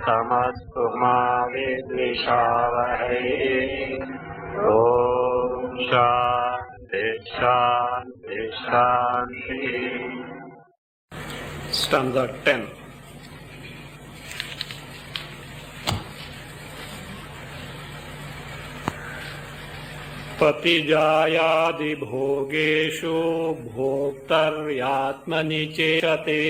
तमस्तु मा विद्विषावहै। ओम शांति शांति शांति। Stanza 10. पतिजायादि भोगेषु भोक्तर्यात्मनि चेतते।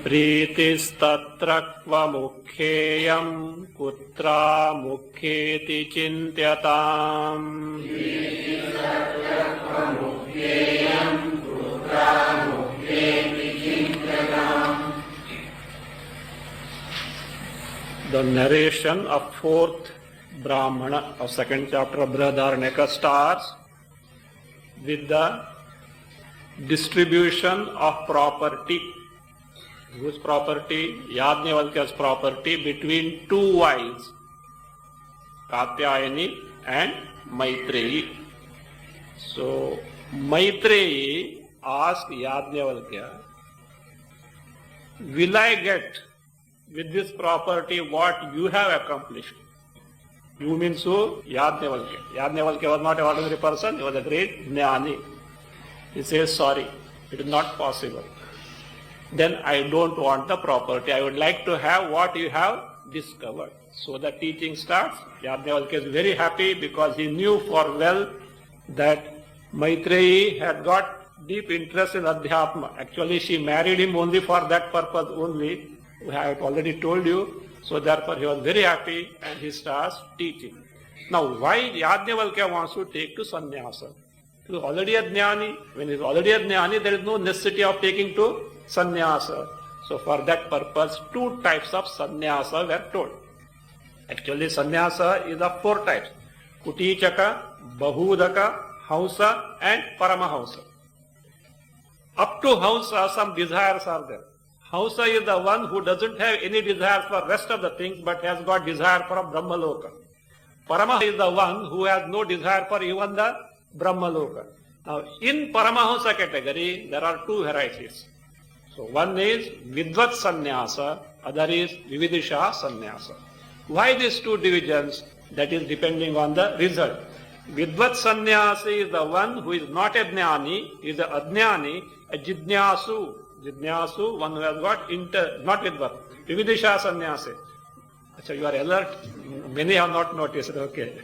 प्रीतिस्तत्र क्व मुख्येयं कुत्रा मुख्येति चिन्त्यताम्। The narration of fourth Brahmana of second chapter of Brihadaranyaka starts with the distribution of property. Whose property? Yajnavalkya's property between two wives, Katyayani and Maitreyi. So Maitreyi asked Yajnavalkya, will I get with this property what you have accomplished? You means who? Yajnavalkya. Yajnavalkya was not an ordinary person, he was a great jnani. He says, sorry, it is not possible. Then I don't want the property. I would like to have what you have discovered. So the teaching starts. Yajnavalkya is very happy because he knew for well that Maitreyi had got deep interest in Adhyatma. Actually, she married him only for that purpose only. I have already told you. So therefore he was very happy and he starts teaching. Now why Yajnavalkya wants to take to sannyasa? He is already a jnani. When he is already a jnani, there is no necessity of taking to sannyasa. So for that purpose, two types of sannyasa were told. Actually sannyasa is of four types. Kutichaka, Bahudaka, Hausa and Paramahausa. Up to Hausa, some desires are there. Hausa is the one who doesn't have any desire for rest of the things but has got desire for a Brahmaloka. Paramahausa is the one who has no desire for even the Brahmaloka. Now in Paramahausa category, there are two varieties. So one is Vidvat Sannyasa, other is Vividisha Sannyasa. Why these two divisions? That is depending on the result. Vidvat Sannyasa is the one who is not a jnani, is a ajnani, a jidnyasu. Jidnyasu, one who has got not Vidvat. Vividisha Sannyasa. So you are alert. Many have not noticed. Okay.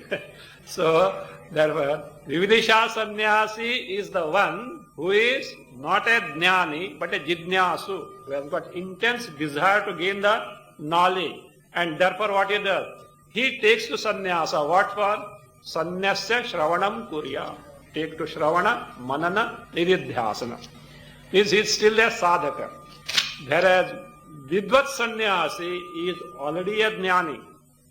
So therefore, Vividisha Sannyasi is the one who is not a jnani but a jidnyasu, who has got intense desire to gain the knowledge. And therefore what he does? He takes to sannyasa. What for? Sannyasya Shravanam Kurya. Take to Shravana, Manana, Nididhyasana. Means he is still a sadhaka. Whereas Vidvat Sannyasi is already a jnani.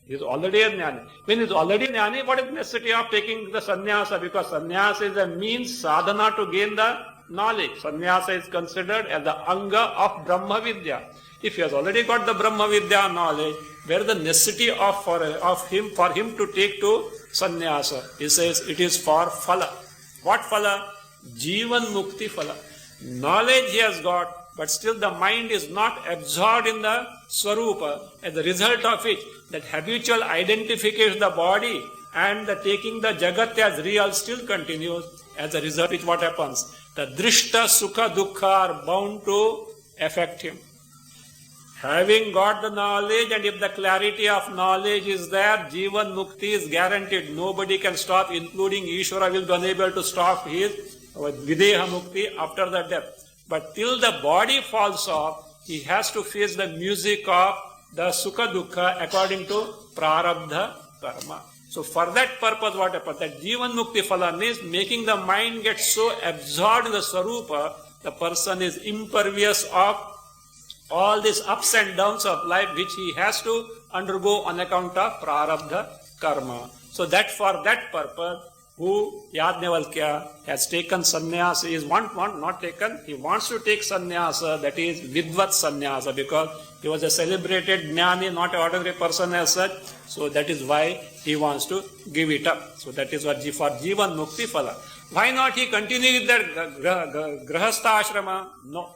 He is already a jnani. When he is already a jnani, what is the necessity of taking the sannyasa? Because sannyasa is a means sadhana to gain the knowledge. Sannyasa is considered as the anga of Brahma Vidya. If he has already got the Brahma Vidya knowledge, where is the necessity for him to take to sannyasa? He says it is for phala. What phala? Jivan mukti phala. Knowledge he has got, but still the mind is not absorbed in the swarupa. As a result of which, that habitual identification of the body and the taking the jagat as real still continues. As a result, which what happens? The drishta, sukha, dukkha are bound to affect him. Having got the knowledge, and if the clarity of knowledge is there, Jivan Mukti is guaranteed. Nobody can stop, including Ishvara will be unable to stop his Videha Mukti after the death. But till the body falls off, he has to face the music of the Sukha Dukkha according to Prarabdha Karma. So for that purpose, what happens? That Jivan Mukti Phala means making the mind get so absorbed in the Swarupa, the person is impervious of all these ups and downs of life which he has to undergo on account of Prarabdha Karma. So that for that purpose, who Yajnavalkya has taken sannyasa, he wants to take sannyasa, that is Vidvat sannyasa, because he was a celebrated jnani, not an ordinary person as such. So that is why he wants to give it up. So that is what for Jivan Mukti Phala. Why not he continue with that grahastha ashrama? No.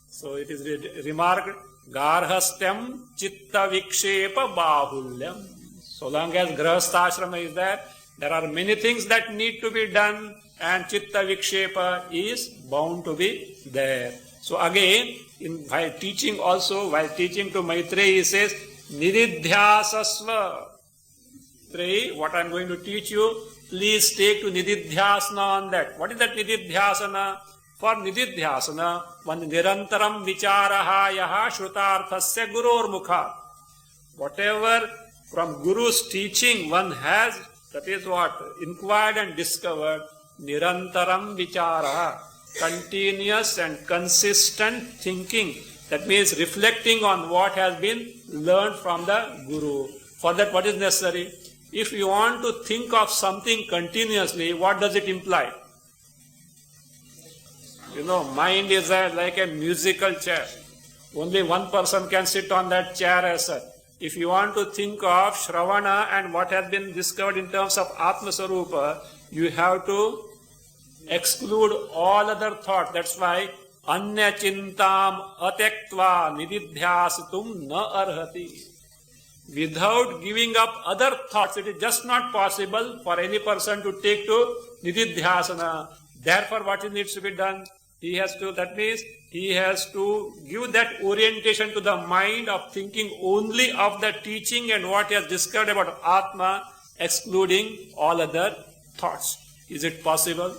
So it is remarked, garhastyam chitta vikshepa bahulyam. So long as grahastha ashrama is there are many things that need to be done, and chitta vikshepa is bound to be there. So again, while teaching to Maitreyi, he says, Nididhyasasva. Maitreyi, what I am going to teach you, please take to Nididhyasana on that. What is that Nididhyasana? For Nididhyasana, one nirantaram vicharaha yaha shrutarthasya guror mukha. Whatever from Guru's teaching one has, that is what? Inquired and discovered. Nirantaram vicharaha. Continuous and consistent thinking. That means reflecting on what has been learned from the Guru. For that, what is necessary? If you want to think of something continuously, what does it imply? Mind is like a musical chair. Only one person can sit on that chair as such. If you want to think of Shravana and what has been discovered in terms of Atma Sarupa, you have to exclude all other thoughts. That's why Anya Chintam Atektva Nididhyasitum Na Arhati. Without giving up other thoughts, it is just not possible for any person to take to Nididhyasana. Therefore, what needs to be done? He has to give that orientation to the mind of thinking only of the teaching and what he has discovered about Atma, excluding all other thoughts. Is it possible?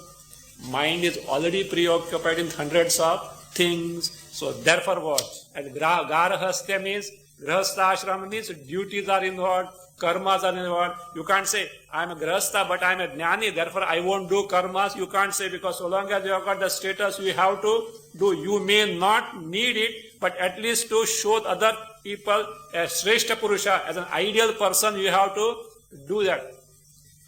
Mind is already preoccupied in hundreds of things. So therefore what? And Garahastya means, Grahastha ashrama means duties are involved, karmas are involved. You can't say, I am a Grahastha but I am a Jnani, therefore I won't do karmas. You can't say, because so long as you have got the status, you have to do. You may not need it, but at least to show other people a Shrestha Purusha, as an ideal person, you have to do that.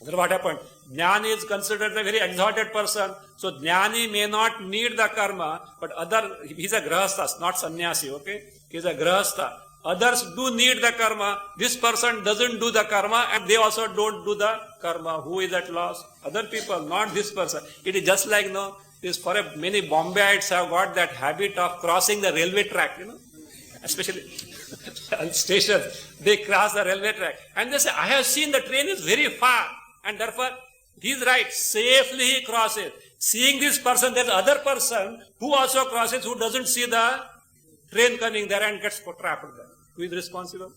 Then what happened? Jnani is considered a very exalted person. So Jnani may not need the karma, but he is a Grahastha, not sannyasi, okay? He is a Grahastha. Others do need the karma. This person doesn't do the karma and they also don't do the karma. Who is at loss? Other people, not this person. It is just like, many Bombayites have got that habit of crossing the railway track, especially on stations. They cross the railway track and they say, I have seen the train is very far, and therefore he is right, safely he crosses. Seeing this person, there is other person who also crosses, who doesn't see the train coming there and gets trapped there. Who is responsible?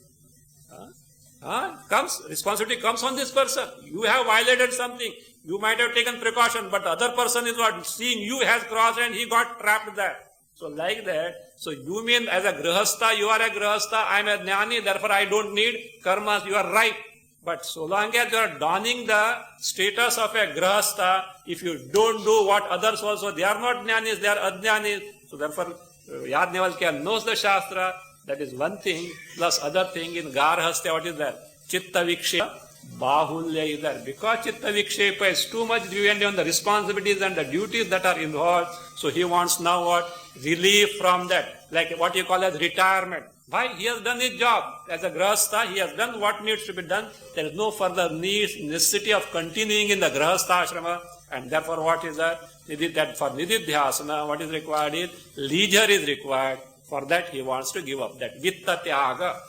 Responsibility comes on this person. You have violated something. You might have taken precaution, but the other person is not seeing you has crossed and he got trapped there. So like that, so you mean as a Grahastha, you are a Grahastha, I am a Jnani, therefore I don't need karmas. You are right. But so long as you are donning the status of a Grahastha, if you don't do what others also, they are not Jnanis, they are Ajnanis. So therefore, Yajnavalkya knows the Shastra, that is one thing, plus other thing in Garhastya, what is there? Chitta Vikshepa, Bahulya is there. Because Chitta Vikshepa is too much dependent on the responsibilities and the duties that are involved, so he wants now what? Relief from that, like what you call as retirement. Why? He has done his job. As a Grahastha, he has done what needs to be done. There is no further necessity of continuing in the Grahastha ashrama, and therefore what is that? That for Nididhyasana, what is required is leisure is required. For that he wants to give up that Vitta Tyaga.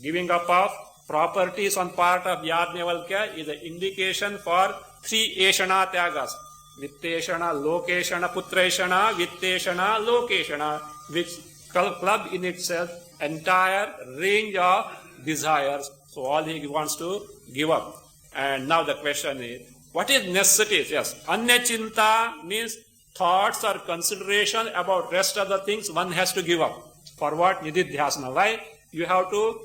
Giving up of properties on part of Yajnavalkya is an indication for 3 Eshana Tyagas. Vitteshana, Lokeshana, Putreshana, Vitteshana, Lokeshana, which club in itself entire range of desires. So all he wants to give up. And now the question is, what is necessities? Yes, Anyachinta means thoughts or consideration about rest of the things one has to give up. For what? Nididhyasana. Why? You have to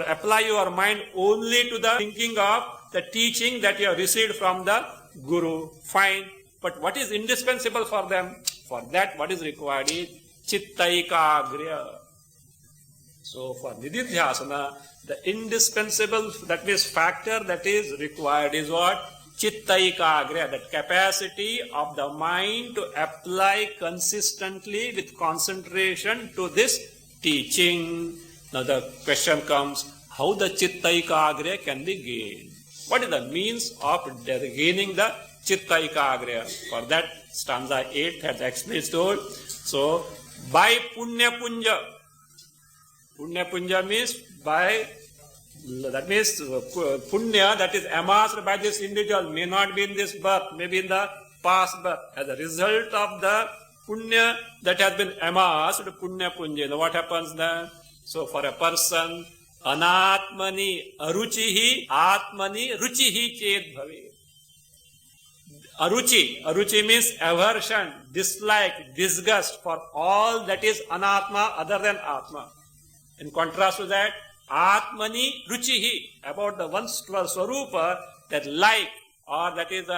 apply your mind only to the thinking of the teaching that you have received from the Guru. Fine. But what is indispensable for them? For that, what is required is Chittaikagriya. So for Nididhyasana, the indispensable, that means factor that is required is what? Chittaikagriya, that capacity of the mind to apply consistently with concentration to this teaching. Now the question comes, how the Chittaikagriya can be gained? What is the means of gaining the chitta ekagra. For that, stanza 8 has explicitly told. So, by punya punja. Punya punja means by, that means punya that is amassed by this individual may not be in this birth, maybe in the past birth. As a result of the punya that has been amassed, punya punja. What happens then? So for a person, anatmani aruchihi atmani ruchihi ched bhave. Aruchi means aversion, dislike, disgust for all that is anatma other than atma. In contrast to that, atmani ruchihi, about the one swarupa, that like or that is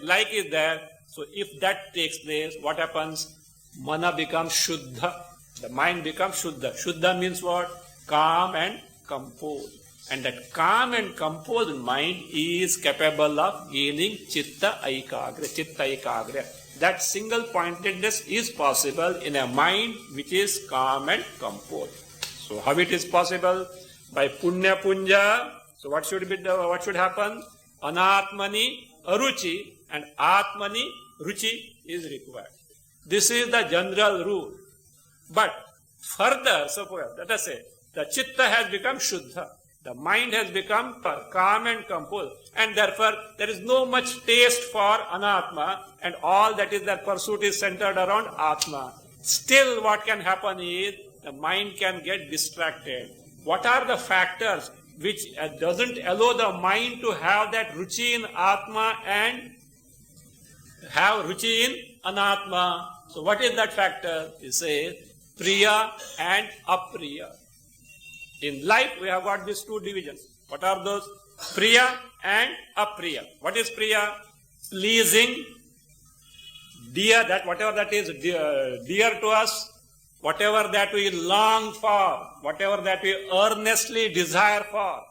like is there. So if that takes place, what happens? Mana becomes shuddha. The mind becomes shuddha. Shuddha means what? Calm and composed. And that calm and composed mind is capable of gaining chitta ekagra. That single pointedness is possible in a mind which is calm and composed. So how it is possible? By punya punja. So what should happen? Anatmani aruchi and atmani ruchi is required. This is the general rule. But further, suppose, let us say, the chitta has become shuddha. The mind has become calm and composed. And therefore, there is no much taste for anatma, and all that is that pursuit is centered around atma. Still, what can happen is, the mind can get distracted. What are the factors which doesn't allow the mind to have that ruchi in atma and have ruchi in anatma? So what is that factor? He says, priya and apriya. In life, we have got these two divisions. What are those? Priya and apriya. What is priya? Pleasing, dear, that whatever that is dear to us, whatever that we long for, whatever that we earnestly desire for,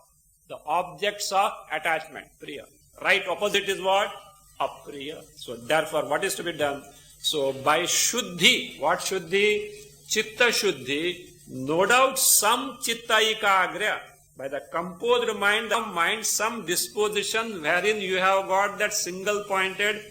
the objects of attachment, priya. Right opposite is what? Apriya. So therefore, what is to be done? So by shuddhi, what shuddhi? Chitta shuddhi, no doubt some chitta ekagra, by the composed mind, some disposition wherein you have got that single pointed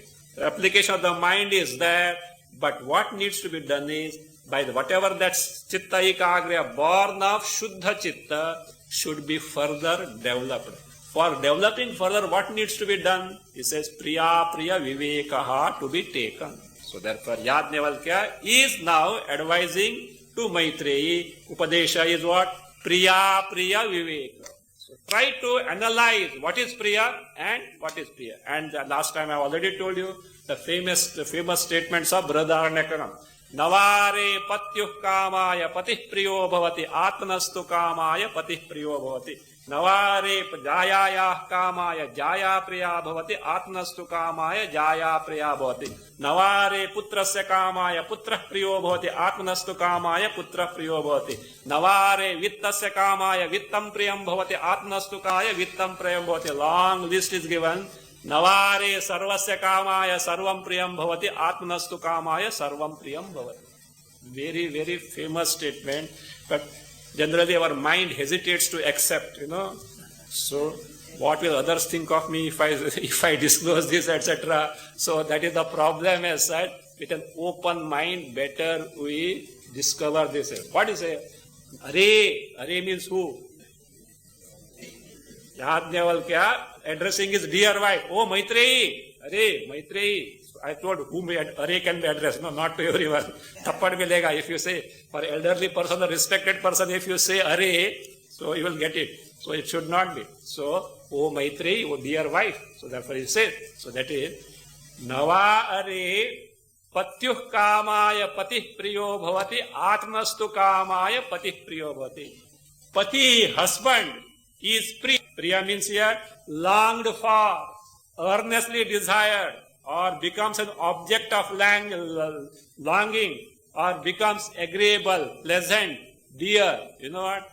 application of the mind is there. But what needs to be done is, by whatever that chitta ekagra born of shuddha chitta should be further developed. For developing further, what needs to be done? He says, priya vivekaha to be taken. So therefore, Yajnavalkya is now advising to Maitreyi. Upadesha is what? Priya viveka. So try to analyze what is priya and what is priya. And last time I already told you the famous statements of Brihadaranyaka. Navare patyuh kamaya patih priyo bhavati atmanastu kamaya patih priyo bhavati. Navare jayayah kamaya jaya priya bhavati atmanastu kamaya jaya priya bhavati. Navare putrasya kamaya putrah priyo bhavati atmanastu kamaya putrah priyo bhavati. Navare vittasya kamaya vittam priyam bhavati atmanastu kamaya vittam priyam bhavati. Long list is given. Navare sarvasya kamaya sarvam priyam bhavati atmanastu kamaya sarvam priyam bhavati. Very, very famous statement, but generally our mind hesitates to accept, So what will others think of me if I disclose this, etc. So that is the problem as such. With an open mind, better we discover this. What is it? Are means who? Yajnavalkya addressing his dear wife. Oh, Maitreyi. Maitreyi. I told whom Are can be addressed. No, not to everyone. Tappad milega. If you say, for elderly person or respected person, if you say Are, so you will get it. So it should not be. So, oh Maitreyi, oh dear wife. So therefore he said. So that is, Nava Are patyuh kamaya patih priyo bhavati atmastu kamaya patih priyo bhavati. Pati, husband, is priya. Priya means here longed for, earnestly desired, or becomes an object of longing, or becomes agreeable, pleasant, dear. You know what?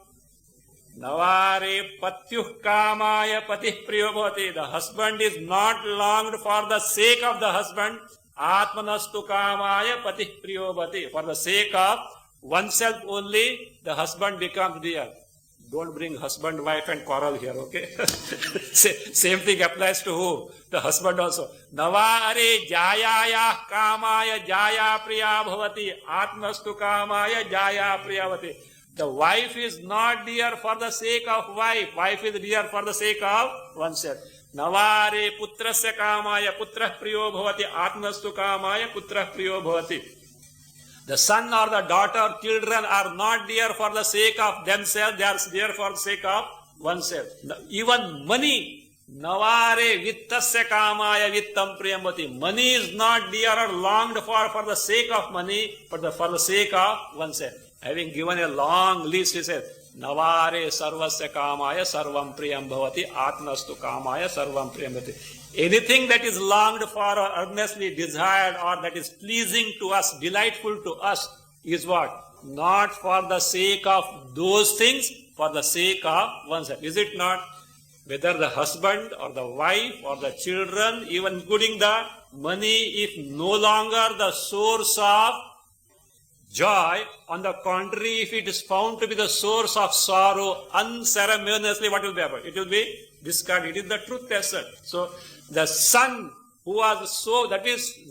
Navare patyuh kamaya patih priyo bhavati. The husband is not longed for the sake of the husband. Atmanastu kamaya patih priyo bhavati. For the sake of oneself only, the husband becomes dear. Don't bring husband, wife and quarrel here, okay? Same thing applies to who? The husband also. Navare jayaya kamaya jaya priya bhavati atmastu kamaya jaya priyavati. The wife is not dear for the sake of wife. Wife is dear for the sake of oneself. Navare putrasya kamaya putrah priyo bhavati atmastu kamaya putrah priyo bhavati. The son or the daughter, children are not dear for the sake of themselves, they are dear for the sake of oneself. Even money, navare vittasya kamaya vittam priyambati. Money is not dear or longed for the sake of money, but for the sake of oneself. Having given a long list, he says, navare sarvasya kamaya sarvam priyam bhavati atmastu kamaya sarvam priyam bhavati. Anything that is longed for or earnestly desired or that is pleasing to us, delightful to us is what? Not for the sake of those things, for the sake of oneself. Is it not? Whether the husband or the wife or the children, even including the money, if no longer the source of joy, on the contrary, if it is found to be the source of sorrow, unceremoniously, what will be happened? It will be discarded. It is the truth as such. So, the son who was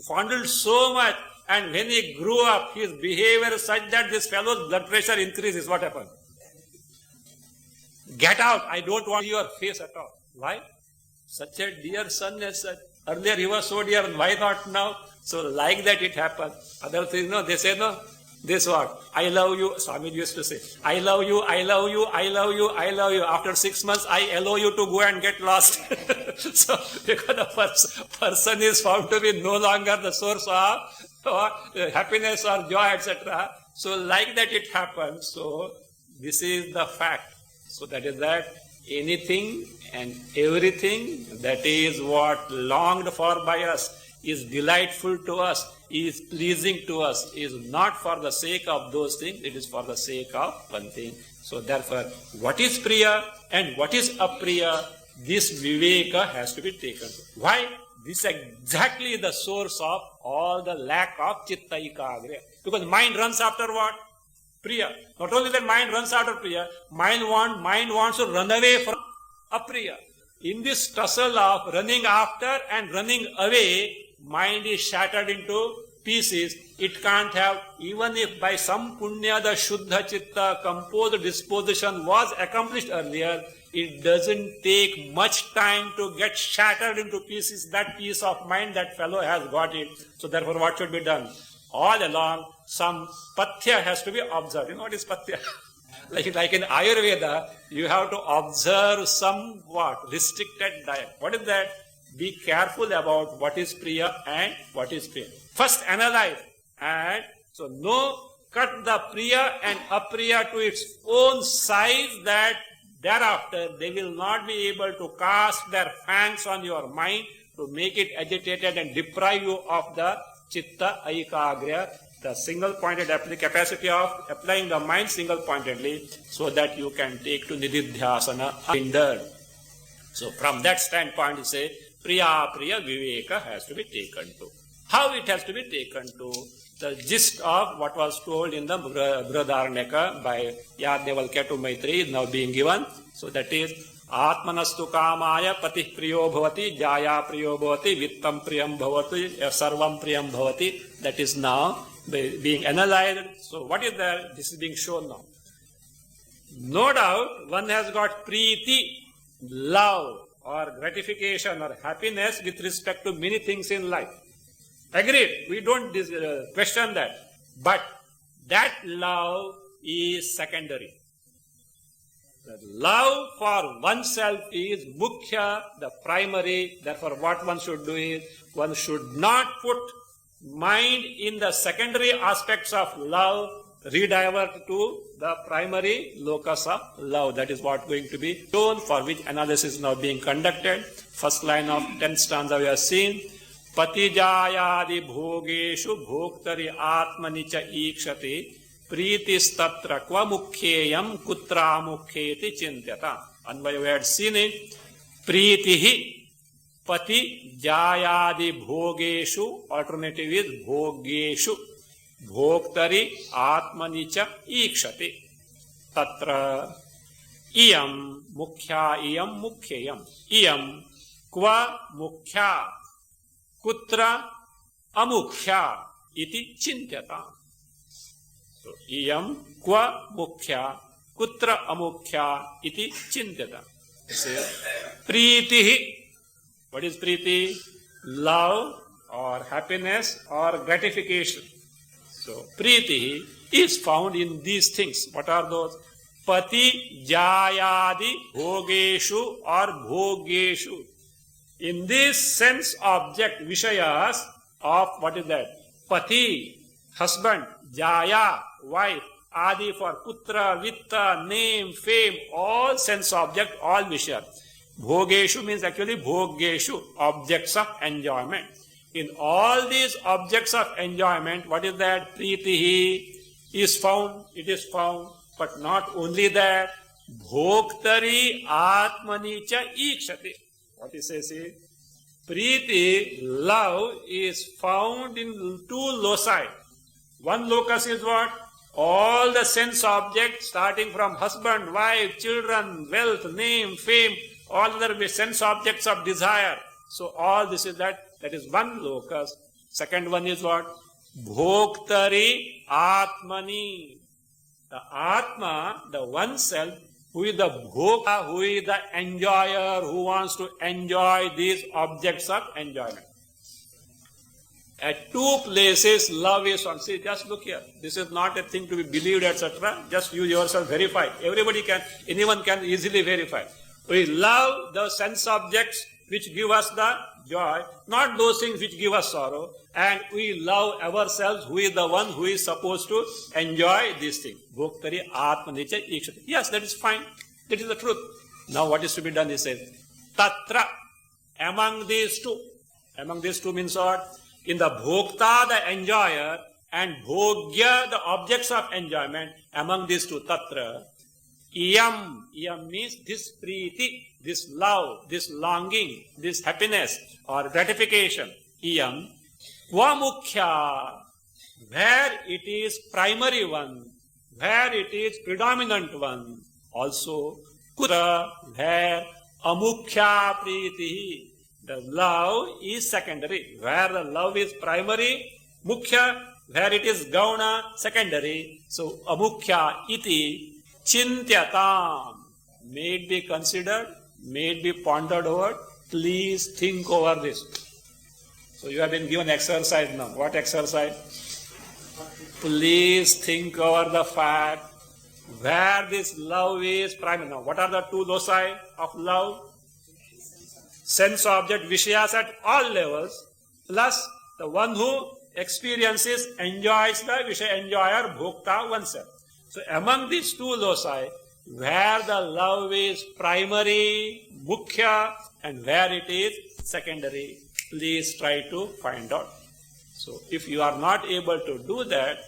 fondled so much, and when he grew up, his behavior is such that this fellow's blood pressure increases. What happened? Get out. I don't want your face at all. Why? Such a dear son as such. Earlier he was so dear, why not now? So like that it happened. Other things, no, they say no. This what? I love you. Swami used to say, I love you, I love you, I love you, I love you. After 6 months, I allow you to go and get lost. So, because the person is found to be no longer the source of happiness or joy, etc. So, like that it happens. So, this is the fact. So, that is that anything and everything that is what longed for by us, is delightful to us, is pleasing to us, is not for the sake of those things, it is for the sake of one thing. So therefore, what is priya and what is apriya, this viveka has to be taken. Why? This is exactly the source of all the lack of chitta ekagra. Because mind runs after what? Priya. Not only that mind runs after priya, mind wants to run away from apriya. In this tussle of running after and running away, mind is shattered into pieces. It can't have, even if by some punya the Shuddha Chitta composed disposition was accomplished earlier, it doesn't take much time to get shattered into pieces. That piece of mind, that fellow has got it. So therefore what should be done? All along, some pathya has to be observed. You know what is pathya? Like in Ayurveda, you have to observe some restricted diet. What is that? Be careful about what is priya and what is priya. First analyze, and so cut the priya and apriya to its own size, that thereafter they will not be able to cast their fangs on your mind to make it agitated and deprive you of the chitta ekagra, the single-pointed capacity of applying the mind single-pointedly, so that you can take to nididhyasana unhindered. So from that standpoint, you say, priya viveka has to be taken to. How it has to be taken to? The gist of what was told in the Brihadaranyaka by Yajnavalkya to Maitreyi is now being given. So that is, Atmanastu kamaya patih priyo bhavati, jaya priyo bhavati, vittam priyam bhavati, sarvam priyam bhavati. That is now being analyzed. So what is there? This is being shown now. No doubt, one has got preeti, love, or gratification or happiness with respect to many things in life. Agreed, we don't question that. But that love is secondary. The love for oneself is mukhya, the primary. Therefore, what one should do is, one should not put mind in the secondary aspects of love, redivert to the primary locus of love. That is what going to be shown, for which analysis is now being conducted. First line of 10th stanza we have seen. Patijayadi bhogeshu bhoktari atmanicha ikshati Preetistatra kva mukhyeyam kutra mukhyeti chintyata. Anvaya we had seen it. Preetihi pati jayadi bhogeshu. Alternative is bhogeshu. Bhoktari atmanicha ikshati. Tatra. iyam mukhya iyam mukhyayam. Iyam kva mukhya kutra amukhya iti chintyata. So iyam kva mukhya kutra amukhya iti chintyata. Pritihi. What is priti? Love or happiness or gratification. So pritihi is found in these things. What are those? Pati jayadi bhogeshu or bhogeshu. In this sense object vishayas of what is that? Pati, husband, jaya, wife, adi for putra, vitta, name, fame, all sense object, all vishaya. Bhogeshu means actually bhogeshu, objects of enjoyment. In all these objects of enjoyment, what is that? Pritihi is found, it is found, but not only that, bhoktari atmani cha ikshati. What he says is, Priti, love, is found in two loci. One locus is what? All the sense objects starting from husband, wife, children, wealth, name, fame, all other sense objects of desire. So all this is that is one locus. Second one is what? Bhoktari Atmani. The Atma, the oneself, who is the bhokta, who is the enjoyer, who wants to enjoy these objects of enjoyment. At two places love is on. See, just look here. This is not a thing to be believed, etc. Just you yourself verify. Everybody can, anyone can easily verify. We love the sense objects which give us the joy, not those things which give us sorrow. And we love ourselves, who is the one who is supposed to enjoy these things. Bhoktari Atmanicha Ikshati. Yes, that is fine. That is the truth. Now what is to be done? He says, Tatra, among these two. Among these two means what? In the Bhokta, the enjoyer, and Bhogya, the objects of enjoyment, among these two, Tatra, Iyam. Iyam means this priti, this love, this longing, this happiness or gratification. Iyam. Kvamukhya, where it is primary one, where it is predominant one. Also, kutra, where amukhya priti, the love is secondary. Where the love is primary, mukhya, where it is gauna, secondary. So, amukhya iti chintyatam. May it be considered, may it be pondered over. Please think over this. So you have been given exercise now. What exercise? Please think over the fact where this love is primary. Now, what are the two loci of love? Sense object vishayas at all levels, plus the one who experiences, enjoys the vishaya enjoyer, bhokta, oneself. So among these two loci, where the love is primary, mukhya, and where it is secondary, please try to find out. So if you are not able to do that,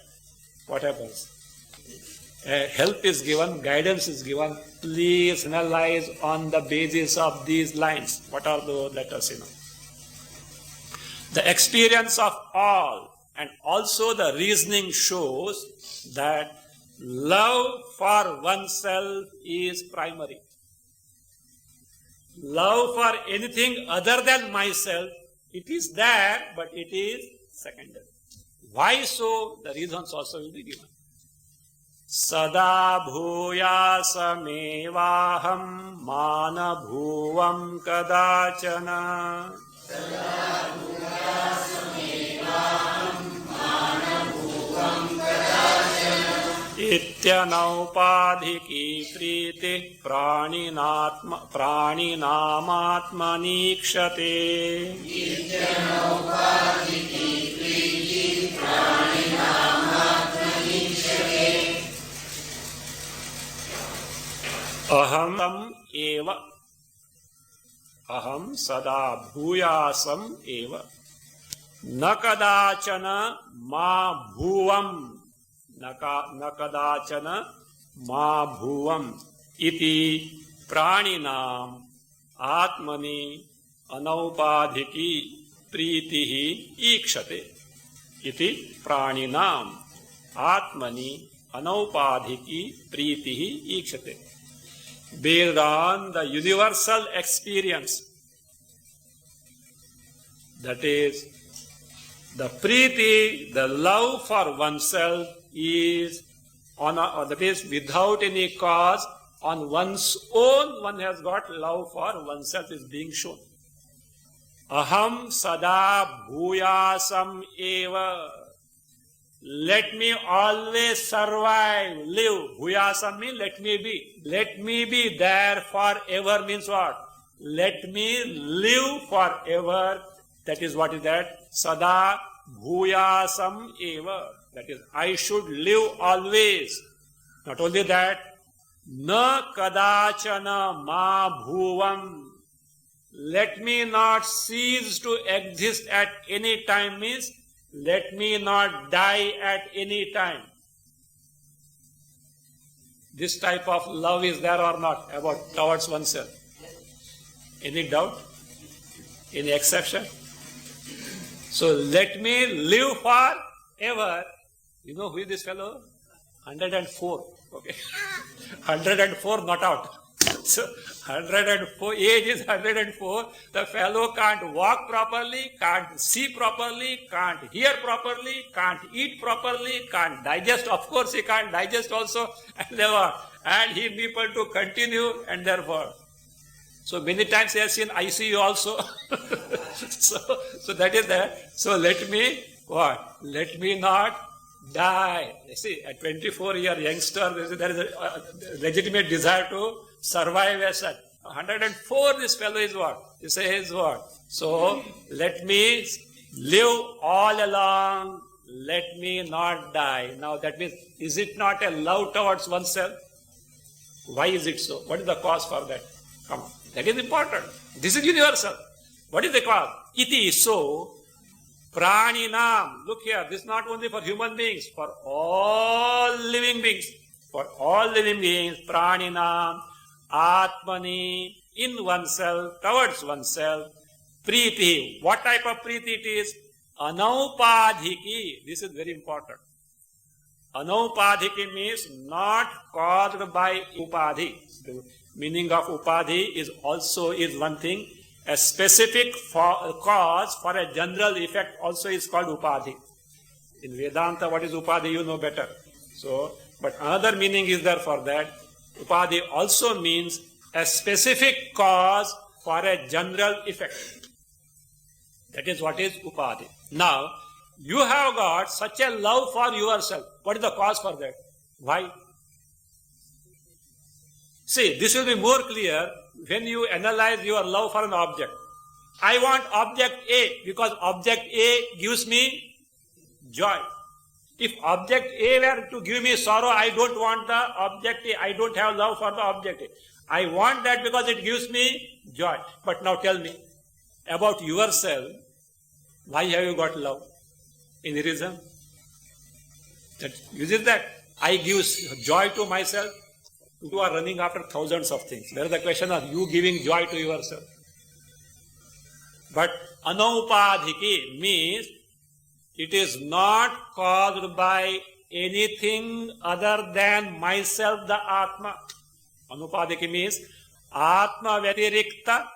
what happens? Help is given, guidance is given. Please analyze on the basis of these lines. What are those? Let us know. The experience of all and also the reasoning shows that love for oneself is primary. Love for anything other than myself, it is there, but it is secondary. Why so? The reasons also will be given. Sada bhuyasamevaham mana bhuvam kadachana. Sada bhuyasamevaham mana bhuvam kadachana. Ityanaupadhiki priti praninamatmanikshate. Ityanaupadhiki priti praninamatmanikshate. Aham eva. Aham sada bhuyasam eva. Nakadachana ma bhuvam. Nakadachana ma bhuvam iti praninam atmani anaupadhiki pritihi ikshate. Iti praninam atmani anaupadhiki pritihi ikshate. based on the universal experience. That is, the preeti, the love for oneself is that is without any cause. On one's own, one has got love for oneself is being shown. Aham sada bhuyasam eva. Let me always survive, live. Bhuyasam means let me be. Let me be there forever means what? Let me live forever. That is what is that? Sada bhuyasam eva. That is, I should live always. Not only that, na kadachana ma bhuvam. Let me not cease to exist at any time means let me not die at any time. This type of love is there or not about towards oneself? Any doubt? Any exception? So let me live forever. You know who is this fellow? 104. Okay. 104 not out. So 104, age is 104. The fellow can't walk properly, can't see properly, can't hear properly, can't eat properly, can't digest. Of course, he can't digest also, and he people to continue, and therefore. So many times he has seen ICU also. so that is that. So let me what? Let me not die. You see, a 24-year youngster, there is a legitimate desire to survive as such. 104, this fellow is what? He says what? So, let me live all along, let me not die. Now that means, is it not a love towards oneself? Why is it so? What is the cause for that? Come on. That is important. This is universal. What is the cause? Iti so, praninam. Look here, this is not only for human beings, for all living beings. For all living beings, praninam, atmani, in oneself, towards oneself, preeti. What type of preeti it is? Anaupadhiki. This is very important. Anaupadhiki means not caused by upadhi. The meaning of upadhi is also is one thing. A specific cause for a general effect also is called upadhi. In Vedanta, what is upadhi? You know better. So, but another meaning is there for that. Upadhi also means a specific cause for a general effect. That is what is upadhi. Now, you have got such a love for yourself. What is the cause for that? Why? See, this will be more clear when you analyze your love for an object. I want object A because object A gives me joy. If object A were to give me sorrow, I don't want the object A. I don't have love for the object A. I want that because it gives me joy. But now tell me, about yourself, why have you got love? Any reason? That uses that. I give joy to myself. You are running after thousands of things. There is the question of you giving joy to yourself. But anaupadhiki means it is not caused by anything other than myself, the Atma. Anupadhiki means Atma Vatirikta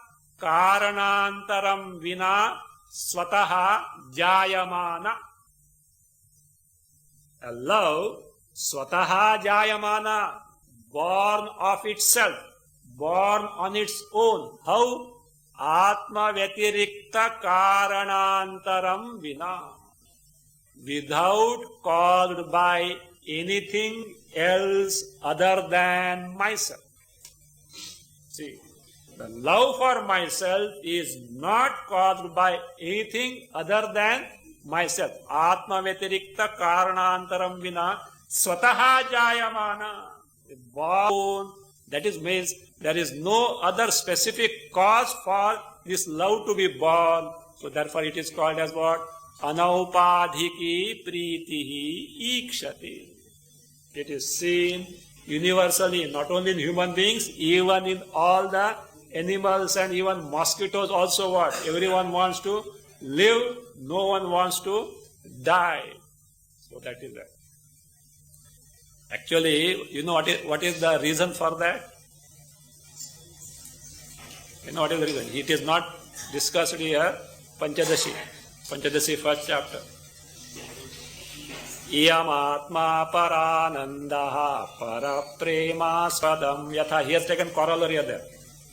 Karanantaram Vina Swataha Jayamana. A love Swataha Jayamana, born of itself, born on its own. How? Atma Vatirikta Karanantaram Vina. Without caused by anything else other than myself. See, the love for myself is not caused by anything other than myself. Atma Vatirikta Karanantaram Vina Swataha Jayamana. Born, that is means there is no other specific cause for this love to be born. So therefore it is called as what? Anaupadhiki pritihi ikshati. It is seen universally, not only in human beings, even in all the animals and even mosquitoes also what? Everyone wants to live, no one wants to die. So that is that. Actually, you know what is the reason for that? You know what is the reason? It is not discussed here, Panchadashi first chapter. Iyam atma paranandaha paraprema spadam yatha. He has taken corollary there.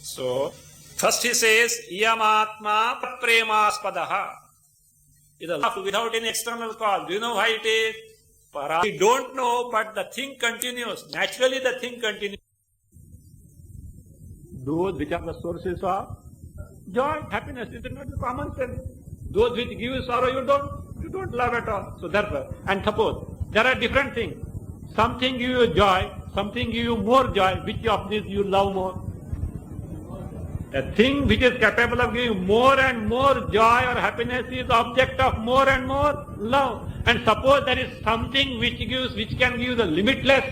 So, first he says, Iyam atma paraprema spadaha. It is love without any external cause. Do you know why it is? We don't know, but the thing continues. Naturally the thing continues. Those which are the sources of joy, happiness, it is not the common sense. Those which give you sorrow, you don't love at all. So therefore, and suppose, there are different things. Something give you joy, something give you more joy. Which of these you love more? A thing which is capable of giving more and more joy or happiness is object of more and more love. And suppose there is something which can give you the limitless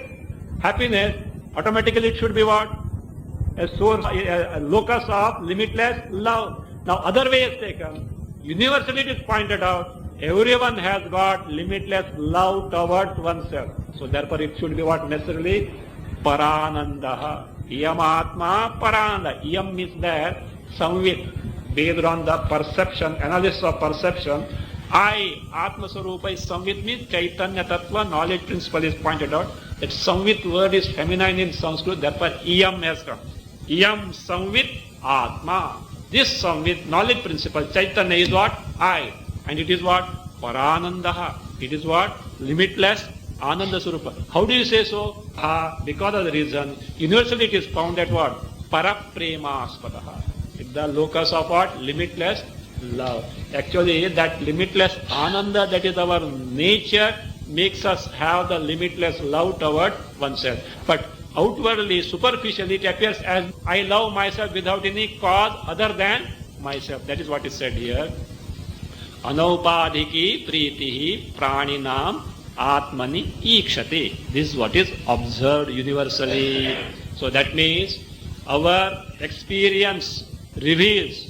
happiness, automatically it should be what? A source, a locus of limitless love. Now other way is taken. Universally it is pointed out, everyone has got limitless love towards oneself. So therefore it should be what necessarily? Paranandaha. Iyam atma parananda. Iyam means that samvit, based on the perception, analysis of perception. I, Atma Sarupa is samvit means Chaitanya Tattva, knowledge principle is pointed out. That samvit word is feminine in Sanskrit, therefore iyam has come. Iyam samvit atma. This samvit, knowledge principle, Chaitanya is what? I. And it is what? Paranandaha. It is what? Limitless Ananda Sarupa. How do you say so? Because of the reason, universally it is found at what? Parapremaspadaha. It's the locus of what? Limitless love. Actually, that limitless Ananda, that is our nature, makes us have the limitless love toward oneself. But outwardly, superficially, it appears as I love myself without any cause other than myself. That is what is said here. Anaupadhiki pritihi praninam atmani ikshate. This is what is observed universally. So that means our experience reveals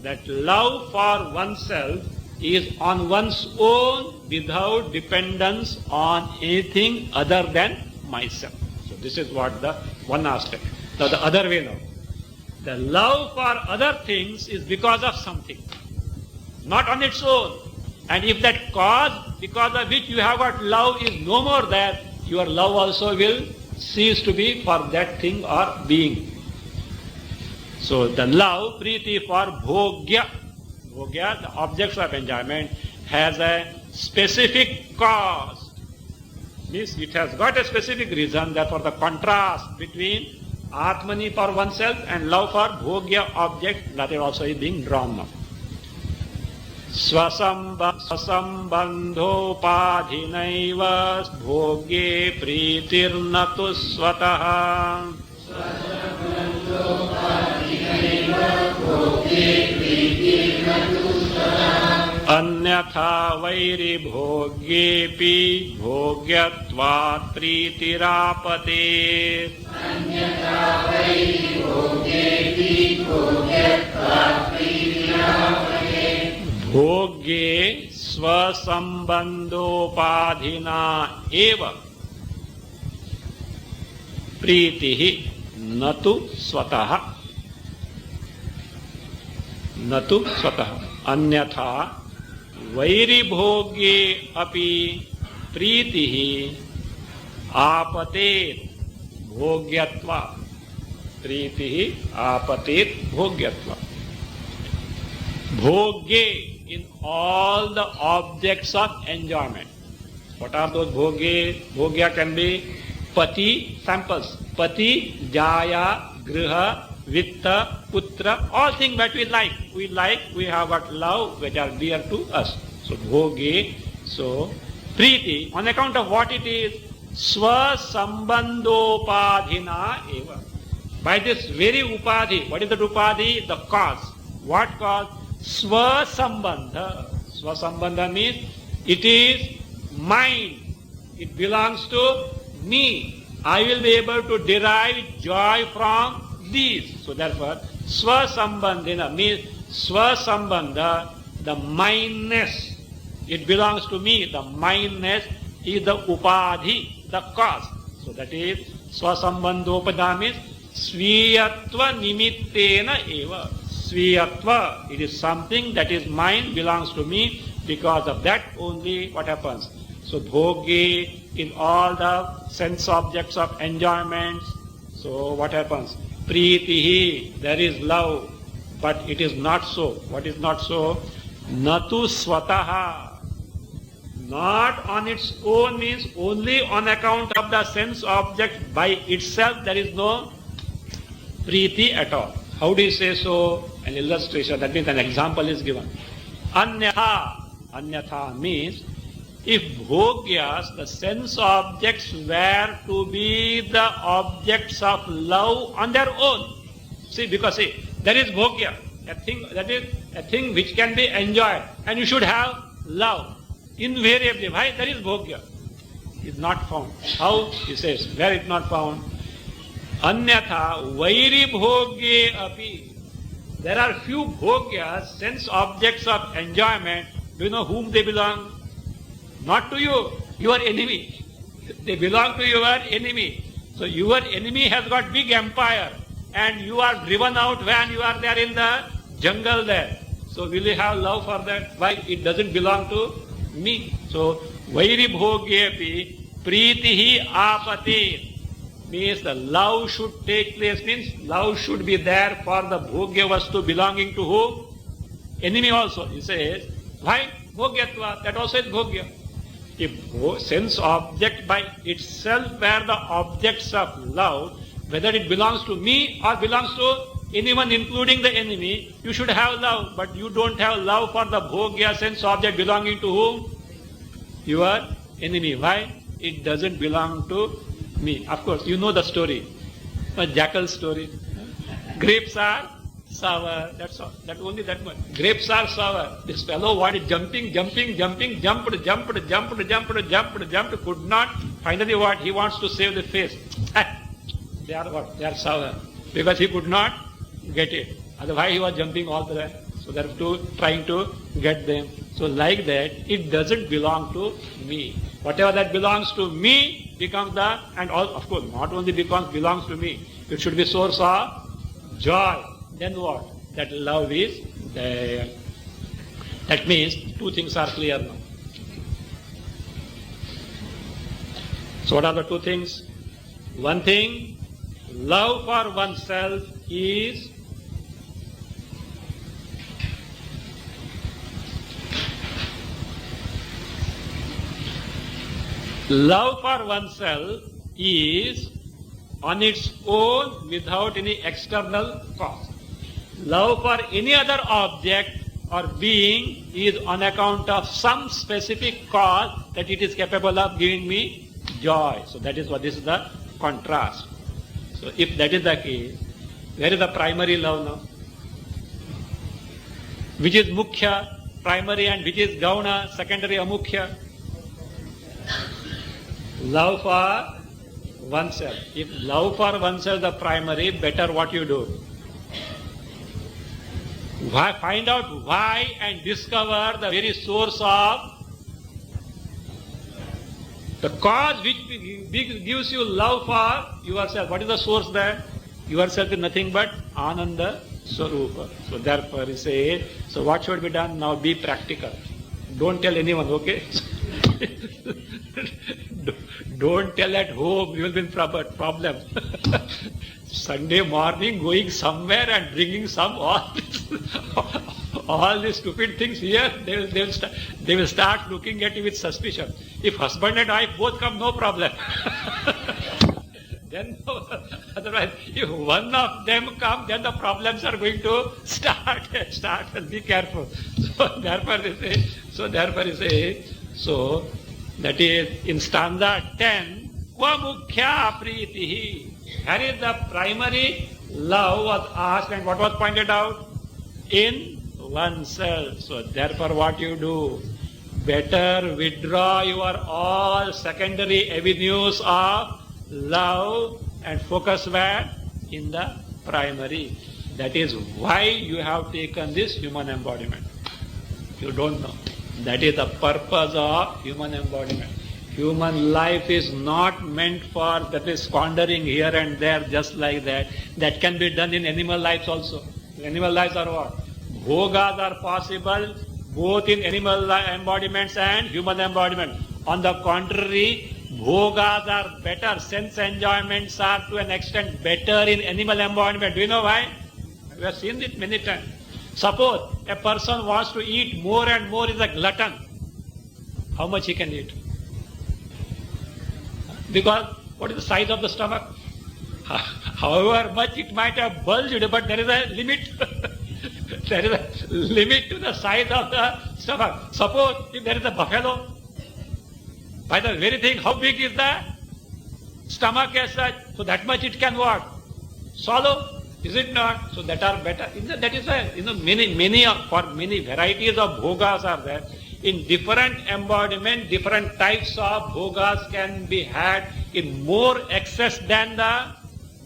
that love for oneself is on one's own without dependence on anything other than myself. So this is what the one aspect. Now the other way now. The love for other things is because of something, not on its own. And if that cause because of which you have got love is no more there, your love also will cease to be for that thing or being. So the love, priti for bhogya, the objects of enjoyment, has a specific cause. Means it has got a specific reason, therefore the contrast between atmani for oneself and love for bhogya object, that is also being drawn now. Swasambandhopadhinaiva bhogye pritirnatu swataha. Anyatha vairi bhogyepi bhogyatvat pritirapate. Bhogye swasambandhopadhina eva pritihi natu swataha. Natu swataha. Anyatha vairi bhogye api pritihi apatet bhogyatva. Pritihi apatet bhogyatva. Bhogye in all the objects of enjoyment. What are those bhogye? Bhogya can be pati, samples. Pati, jaya, griha, vitta, putra, all things that we like. We have got love which are dear to us. So bhogye, so priti, on account of what it is, swasambandhopadhina eva. By this very upadhi, what is the upadhi? The cause. What cause? Swasambandha. Swasambandha means it is mine. It belongs to me. I will be able to derive joy from these. So therefore, swasambandhina means swasambandha, the mineness. It belongs to me. The mineness is the upadhi, the cause. So that is swasambandhopada means Sviyatva nimittena eva. Sviyatva, it is something that is mine, belongs to me. Because of that only what happens? So bhogi, in all the sense objects of enjoyments. So what happens? Pritihi, there is love. But it is not so. What is not so? Natu swataha. Not on its own means only on account of the sense object by itself there is no priti at all. How do you say so? An illustration, that means an example is given. Anyatha. Anyatha means if bhogyas, the sense objects, were to be the objects of love on their own. See, because there is bhogya, a thing that is a thing which can be enjoyed, and you should have love. Invariably, why? There is bhogya. Is not found. How? He says, where it not found? Anyatha vairi bhogye api. There are few bhogyas, sense objects of enjoyment. Do you know whom they belong? Not to you, your enemy. They belong to your enemy. So your enemy has got big empire and you are driven out when you are there in the jungle there. So will you have love for that? Why? It doesn't belong to me. So vairi bhogyepi pritihi apati means the love should take place, means love should be there for the bhogya vastu belonging to whom? Enemy also. He says, why? Bhogyatva, that also is bhogya. If sense object by itself were the objects of love, whether it belongs to me or belongs to anyone including the enemy, you should have love. But you don't have love for the bhogya sense object belonging to whom? Your enemy. Why? It doesn't belong to me. Of course, you know the story. A jackal story. Grapes are sour. That's all. That only that much. Grapes are sour. This fellow wanted jumped, jumped, could not. Finally what? He wants to save the face. They are what? They are sour. Because he could not get it. Otherwise he was jumping all the way. So therefore trying to get them. So like that, it doesn't belong to me. Whatever that belongs to me becomes the, and all, of course, not only belongs to me, it should be source of joy. Then what? That love is there. That means two things are clear now. So what are the two things? One thing, love for oneself is on its own without any external cause. Love for any other object or being is on account of some specific cause that it is capable of giving me joy. So that is what this is the contrast. So if that is the case, where is the primary love now? Which is mukhya, primary, and which is gauna, secondary, amukhya? Love for oneself. If love for oneself is the primary, better what you do? Find out why and discover the very source of the cause which gives you love for yourself. What is the source there? Yourself is nothing but Ananda Swarupa. So therefore he says, so what should be done? Now be practical. Don't tell anyone, okay? Don't tell at home, you will be in problem. Sunday morning going somewhere and bringing all these stupid things here, they will start looking at you with suspicion. If husband and wife both come, no problem. Then otherwise, if one of them come, then the problems are going to start. Be careful. So therefore he says, so that is in stanza 10, Kwa mukhya pritihi. Here is the primary love was asked, and what was pointed out? In oneself. So therefore what you do? Better withdraw your all secondary avenues of love and focus where? In the primary. That is why you have taken this human embodiment. You don't know. That is the purpose of human embodiment. Human life is not meant for that is squandering here and there just like that. That can be done in animal lives also. Animal lives are what? Bhogas are possible both in animal embodiments and human embodiment. On the contrary, bhogas are better. Sense enjoyments are to an extent better in animal embodiment. Do you know why? We have seen it many times. Suppose a person wants to eat more and more, is a glutton. How much he can eat? Because what is the size of the stomach? However much it might have bulged, but there is a limit. There is a limit to the size of the stomach. Suppose if there is a buffalo, by the very thing, how big is the stomach as such? So that much it can what? Swallow. Is it not? So that are better. That is why many varieties of bhogas are there. In different embodiment, different types of bhogas can be had in more excess than the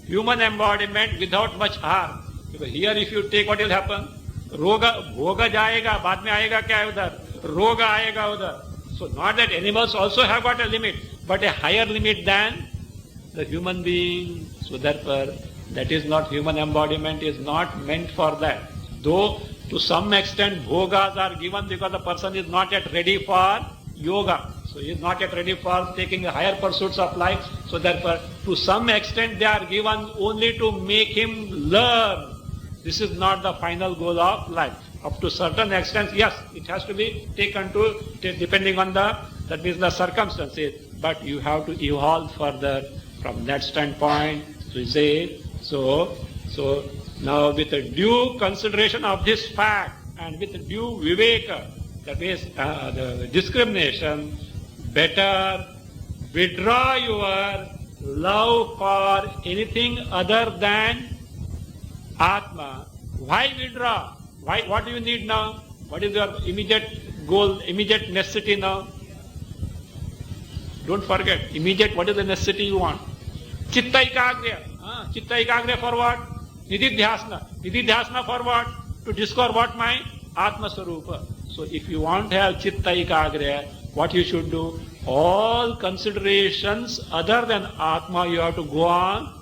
human embodiment without much harm. Because here if you take, what will happen? Roga, bhoga jayega, baad mein aayega kya udhar? Roga aayega udhar. So not that animals also have got a limit, but a higher limit than the human being. So therefore, that is not human embodiment, is not meant for that. Though to some extent bhogas are given because the person is not yet ready for yoga. So he is not yet ready for taking the higher pursuits of life. So therefore, to some extent they are given only to make him learn. This is not the final goal of life. Up to certain extent, yes, it has to be taken to, depending on that means the circumstances. But you have to evolve further from that standpoint. So you say, so now with a due consideration of this fact and with due viveka, that means the discrimination, better withdraw your love for anything other than Atma. Why withdraw? Why? What do you need now? What is your immediate goal, immediate necessity now? Don't forget, immediate, what is the necessity you want? Chitta ekagriya. Chitta ekagriya for what? Nididhyasana. Nididhyasana for what? To discover what? My Atma Swarupa. So if you want to have Chitta ekagriya, what you should do? All considerations other than Atma you have to go on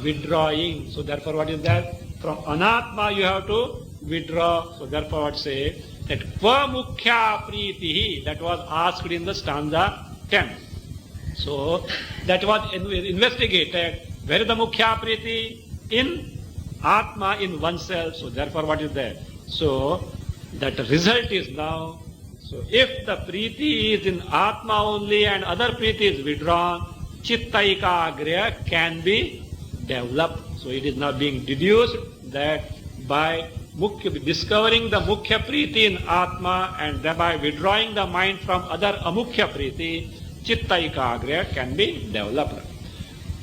withdrawing. So therefore what is that? From Anatma you have to withdraw. So therefore what say? That Kva Pritihi, that was asked in the stanza 10. So that was investigated. Where is the Mukhya Priti? In Atma, in oneself. So therefore what is that? So that result is now, so if the Priti is in Atma only and other Priti is withdrawn, Chitta ekagriya can be developed. So it is now being deduced that by discovering the Mukhya Priti in Atma and thereby withdrawing the mind from other Amukhya Priti, Chitta ekagriya can be developed.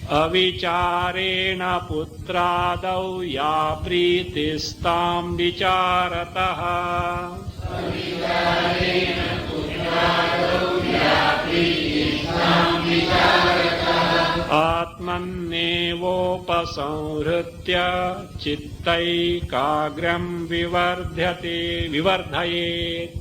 Avicharena putradau ya pritistam vicharataha. Avicharena putradau ya pritistam vicharataha. Atmannevopasamhritya chittaikagram vivardhayet.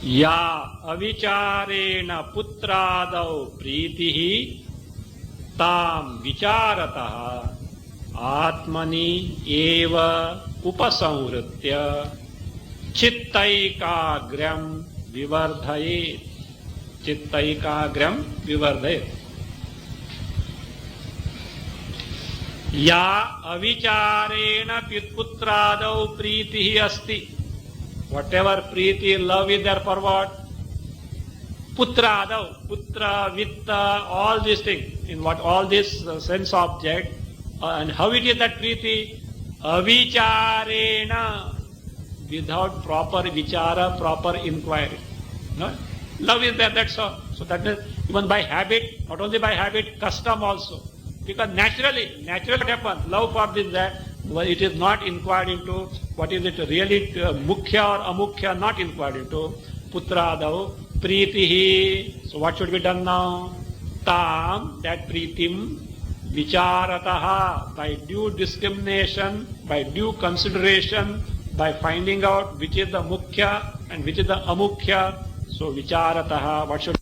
Ya avicharena putradau pritihi tam vicharataha atmani eva upasamhritya chittaikagram vivardhayet. Chittaikagram vivardhayet. Ya avicharena putradau pritihi asti. Whatever priti, love is there for what? Putradau, putra, vitta, all these things. In what all this sense object. And how it is that priti? Avicharena. Without proper vichara, proper inquiry. No? Love is there, that's all. So that is even by habit, not only by habit, custom also. Because naturally what happens? Love for this, that, well, it is not inquired into. What is it really? Mukhya or amukhya, not inquired into. Putradau, pritihi. So what should be done now? Tam, that pritim, vicharataha, by due discrimination, by due consideration, by finding out which is the mukhya and which is the amukhya. So vicharataha, what should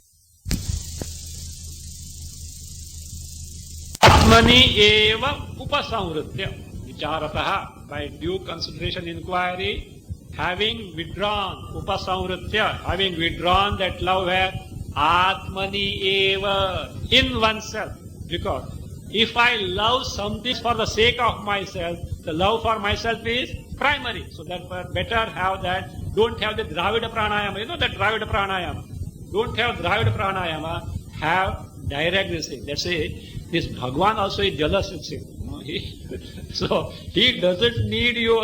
Atmani eva upasamritya. Vicharataha, by due consideration, inquiry, having withdrawn, upasamritya, having withdrawn that love where Atmani eva, in oneself. Because if I love something for the sake of myself, the love for myself is primary. So therefore better have that. Don't have the Dravida Pranayama. You know that Dravida Pranayama. Don't have Dravida Pranayama. Have direct this thing. Let's say this Bhagwan also is jealous with him. So he doesn't need your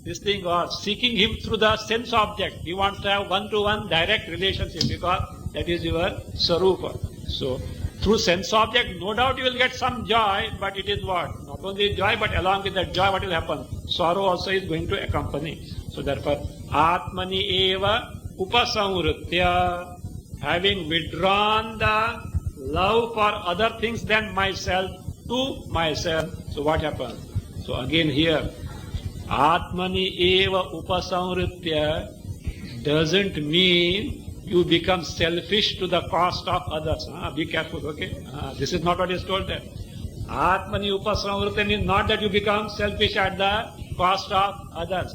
this thing or seeking him through the sense object. He wants to have one-to-one direct relationship because that is your Sarupa. So through sense object, no doubt you will get some joy, but it is what? Not only joy, but along with that joy, what will happen? Sorrow also is going to accompany. So therefore, Atmani eva upasamritya, having withdrawn the love for other things than myself to myself. So what happens? So again here, Atmani eva upasamritya doesn't mean you become selfish to the cost of others. Be careful, okay? This is not what is told there. Atmani upasamritya means not that you become selfish at the cost of others.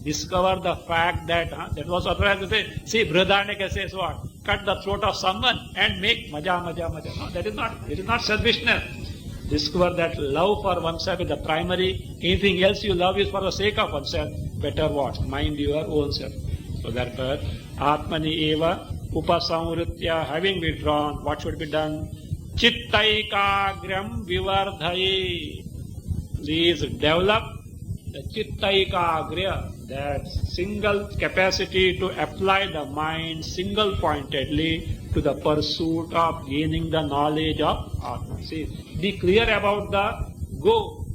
Discover the fact that, that was authorized to say, see, Brihadaranyaka says what? Cut the throat of someone and make maja. No, that is not selfishness. Discover that love for oneself is the primary. Anything else you love is for the sake of oneself. Better what? Mind your own self. So therefore, Atmani eva upasamritya, having withdrawn, what should be done? Chittaikagram vivardhaye. Please develop the chittaikagra, that single capacity to apply the mind single-pointedly to the pursuit of gaining the knowledge of Atma. See, be clear about the goal.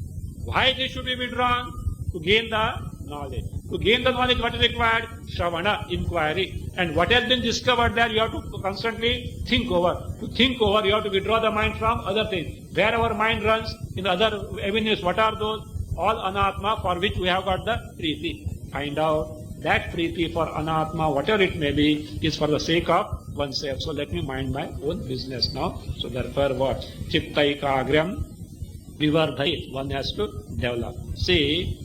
Why this should be withdrawn? To gain the knowledge. To gain the knowledge, what is required? Shravana, inquiry. And what has been discovered there, you have to constantly think over. To think over, you have to withdraw the mind from other things. Where our mind runs in other avenues, what are those? All anatma for which we have got the priti. Find out that priti for anatma, whatever it may be, is for the sake of oneself. So let me mind my own business now. So therefore what? Chittaikagram vivardhayit. One has to develop. See,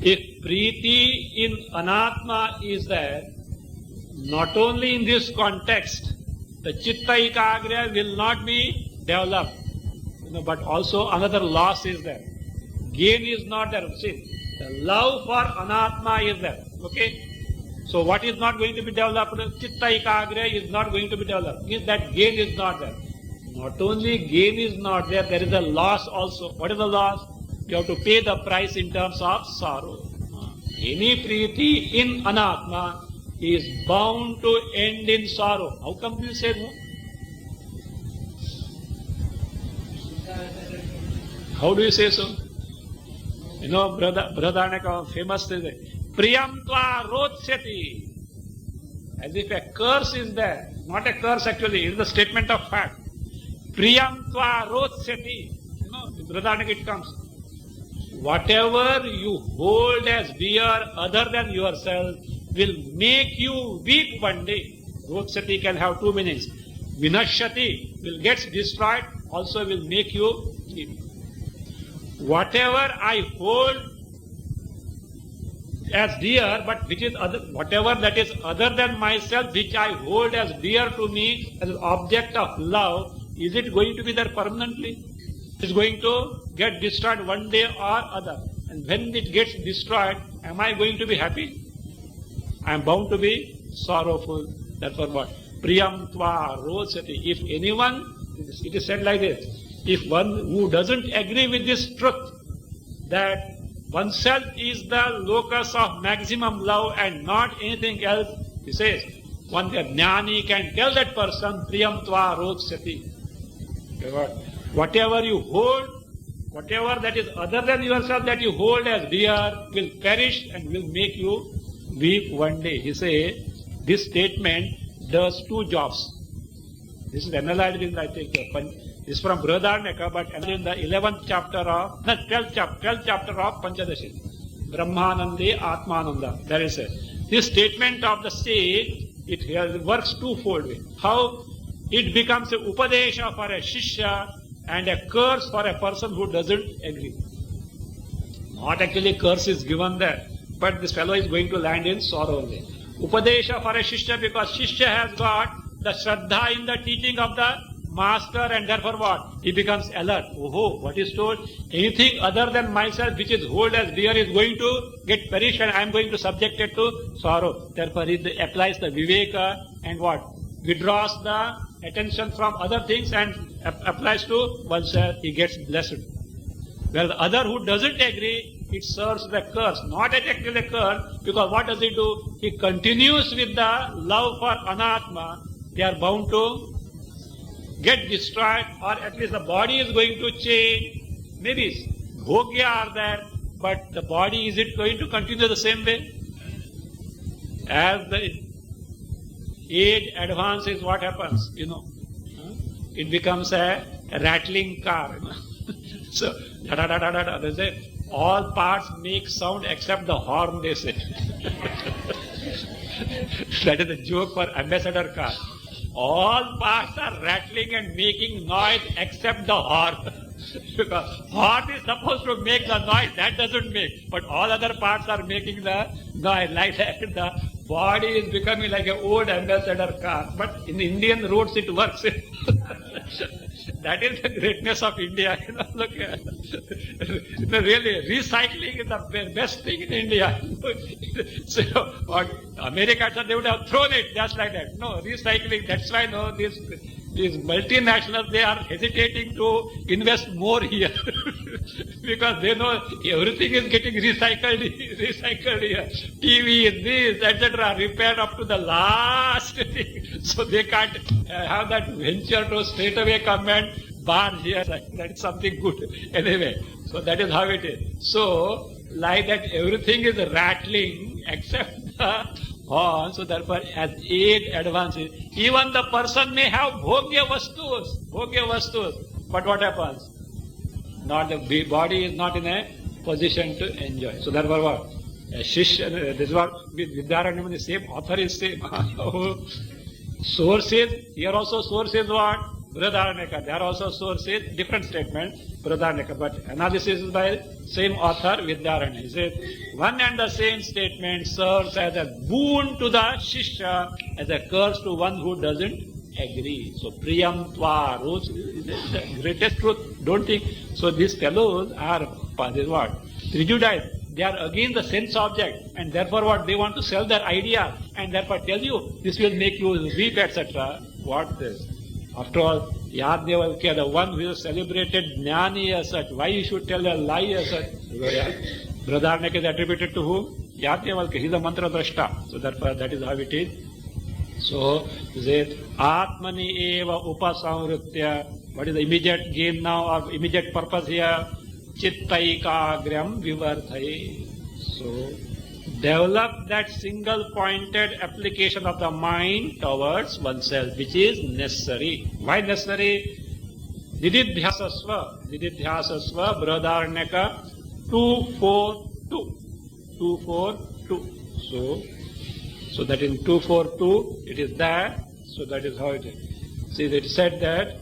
if priti in anatma is there, not only in this context, the chittaikagra will not be developed, but also another loss is there. Gain is not there. See, the love for anatma is there. Okay? So what is not going to be developed? Chittaikagra is not going to be developed. Means that gain is not there. Not only gain is not there, there is a loss also. What is the loss? You have to pay the price in terms of sorrow. Any priti in anatma is bound to end in sorrow. How come you say no? How do you say so? You know, Brihadaranyaka famous is Priyam tva rodsyati. As if a curse is there. Not a curse actually, it is a statement of fact. Priyam tva rodsyati. You know, in Brihadaranyaka it comes. Whatever you hold as dear other than yourself will make you weep one day. Rodsyati can have two meanings. Vinashyati will get destroyed, also will make you weep. Whatever I hold as dear, but which is other, whatever that is other than myself, which I hold as dear to me as an object of love, is it going to be there permanently? It's going to get destroyed one day or other. And when it gets destroyed, am I going to be happy? I am bound to be sorrowful. Therefore what? Priyam tva rodsyati. If anyone, it is said like this, if one who doesn't agree with this truth, that oneself is the locus of maximum love and not anything else, he says, one jnani can tell that person, Priyam tva rodsyati. Whatever you hold, whatever that is other than yourself that you hold as dear will perish and will make you weep one day. He says, this statement does two jobs. This is analyzed in, I think, This is from Brihadaranyaka, but in the 11th chapter of, no, 12th chapter of Panchadashi. Brahmanande Atmananda. There is a. This statement of the sage, it works twofold way. How it becomes a upadesha for a shishya and a curse for a person who doesn't agree. Not actually curse is given there, but this fellow is going to land in sorrow only. Upadesha for a shishya, because shishya has got the shraddha in the teaching of the master, and therefore what? He becomes alert. Oh, what is told? Anything other than myself which is hold as dear is going to get perished, and I am going to subject it to sorrow. Therefore he applies the viveka and what? Withdraws the attention from other things and applies to oneself. He gets blessed. Well, the other who doesn't agree, it serves the curse. Not actually a curse, because what does he do? He continues with the love for anatma. They are bound to get destroyed, or at least the body is going to change. Maybe bhogya are there, but the body, is it going to continue the same way? As the age advances, what happens? It becomes a rattling car. So, they say, all parts make sound except the horn, they say. That is a joke for ambassador car. All parts are rattling and making noise except the horn. Because horn is supposed to make the noise, that doesn't make. But all other parts are making the noise. Like that, the body is becoming like an old ambassador car. But in Indian roads it works. That is the greatness of India. Look, really, recycling is the best thing in India. So, what America, they would have thrown it just like that. No, recycling. That's why these multinationals, they are hesitating to invest more here. Because they know everything is getting recycled here. TV, this, etc., repaired up to the last thing. So they can't have that venture to straight away come and bar here. That is something good. Anyway, so that is how it is. So, like that, everything is rattling except the horn. So therefore, as age advances, even the person may have bhogya vastus. But what happens? Not the body is not in a position to enjoy. So therefore what? Shishya, this is what with Vidyaranyam, the same author is same. Sources, here also sources what? Brihadaranyaka. There are also sources, different statement, Brihadaranyaka. But analysis is by same author, Vidyaranyaka. He says, one and the same statement serves as a boon to the shishya, as a curse to one who doesn't agree. So, priyam tva, the greatest truth. Don't think. So, these fellows are, this what? Prejudiced. They are against the sense object, and therefore what? They want to sell their idea, and therefore tell you, this will make you weep, etc. What this? After all, Yadnevalkya, the one who is celebrated Jnani as such, why you should tell a lie as such? Brihadaranyaka is attributed to whom? Yadnevalkya, he is a mantra drashta. So therefore that is how it is. So, Zet Atmani eva upasamritya. What is the immediate gain now, or immediate purpose here? Chittaikagram vivarthaye. So, develop that single pointed application of the mind towards oneself, which is necessary. Why necessary? Nididhyasasva, Brihadaranyaka 242. 242. So that in 242 it is there. So that is how it is. See, it said that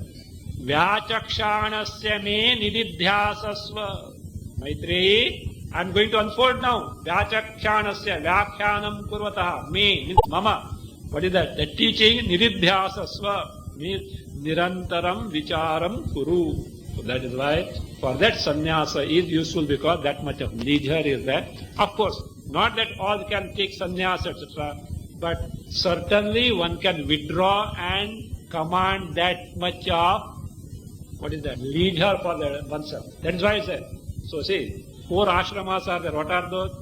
Vyachakshanasya me nididhyasasva. Maitreyi, I am going to unfold now. Vyachakshanasya, Vyakhyanam kurvataha, me means mama. What is that? The teaching nididhyasasva means nirantaram vicharam kuru. So that is why for that sannyasa is useful, because that much of leisure is there. Of course, not that all can take sannyasa, etc. But certainly one can withdraw and command that much of, what is that? Leisure for oneself. That is why I said. So see, 4 ashramas are there. What are those?